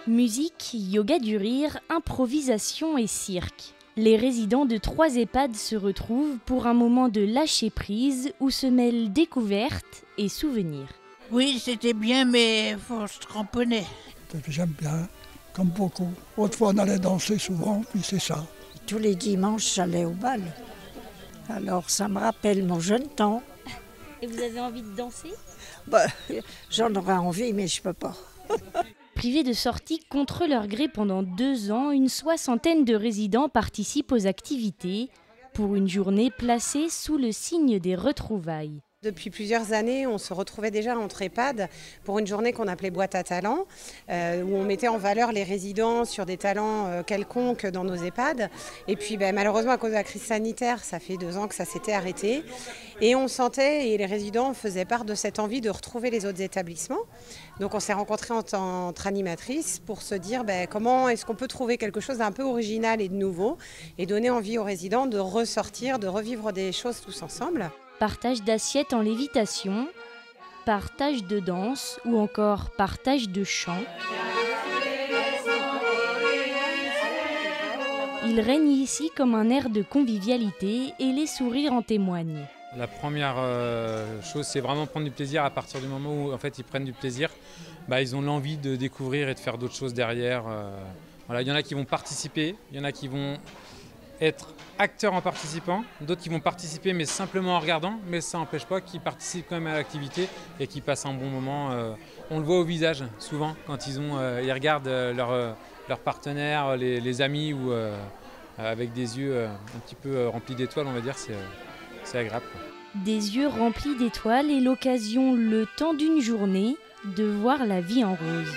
Musique, yoga du rire, improvisation et cirque. Les résidents de 3 EHPAD se retrouvent pour un moment de lâcher prise où se mêlent découvertes et souvenirs. Oui, c'était bien, mais faut se cramponner. J'aime bien, comme beaucoup. Autrefois, on allait danser souvent, puis c'est ça. Tous les dimanches, j'allais au bal. Alors, ça me rappelle mon jeune temps. Et vous avez envie de danser ? J'en aurais envie, mais je peux pas. Privés de sortie contre leur gré pendant 2 ans, une 60aine de résidents participent aux activités pour une journée placée sous le signe des retrouvailles. Depuis plusieurs années, on se retrouvait déjà entre EHPAD pour une journée qu'on appelait boîte à talents, où on mettait en valeur les résidents sur des talents quelconques dans nos EHPAD. Et puis malheureusement, à cause de la crise sanitaire, ça fait 2 ans que ça s'était arrêté. Et on sentait, et les résidents faisaient part de cette envie de retrouver les autres établissements. Donc on s'est rencontrés entre animatrices pour se dire comment est-ce qu'on peut trouver quelque chose d'un peu original et de nouveau et donner envie aux résidents de ressortir, de revivre des choses tous ensemble. Partage d'assiettes en lévitation, partage de danse ou encore partage de chant. Il règne ici comme un air de convivialité et les sourires en témoignent. La première chose, c'est vraiment prendre du plaisir à partir du moment où en fait, ils prennent du plaisir. Ils ont l'envie de découvrir et de faire d'autres choses derrière. Voilà, il y en a qui vont participer, il y en a qui vont être acteurs en participant, d'autres qui vont participer mais simplement en regardant, mais ça n'empêche pas qu'ils participent quand même à l'activité et qu'ils passent un bon moment. On le voit au visage souvent quand ils regardent leurs partenaires, les amis ou avec des yeux un petit peu remplis d'étoiles, on va dire, c'est agréable. Des yeux remplis d'étoiles et l'occasion, le temps d'une journée, de voir la vie en rose.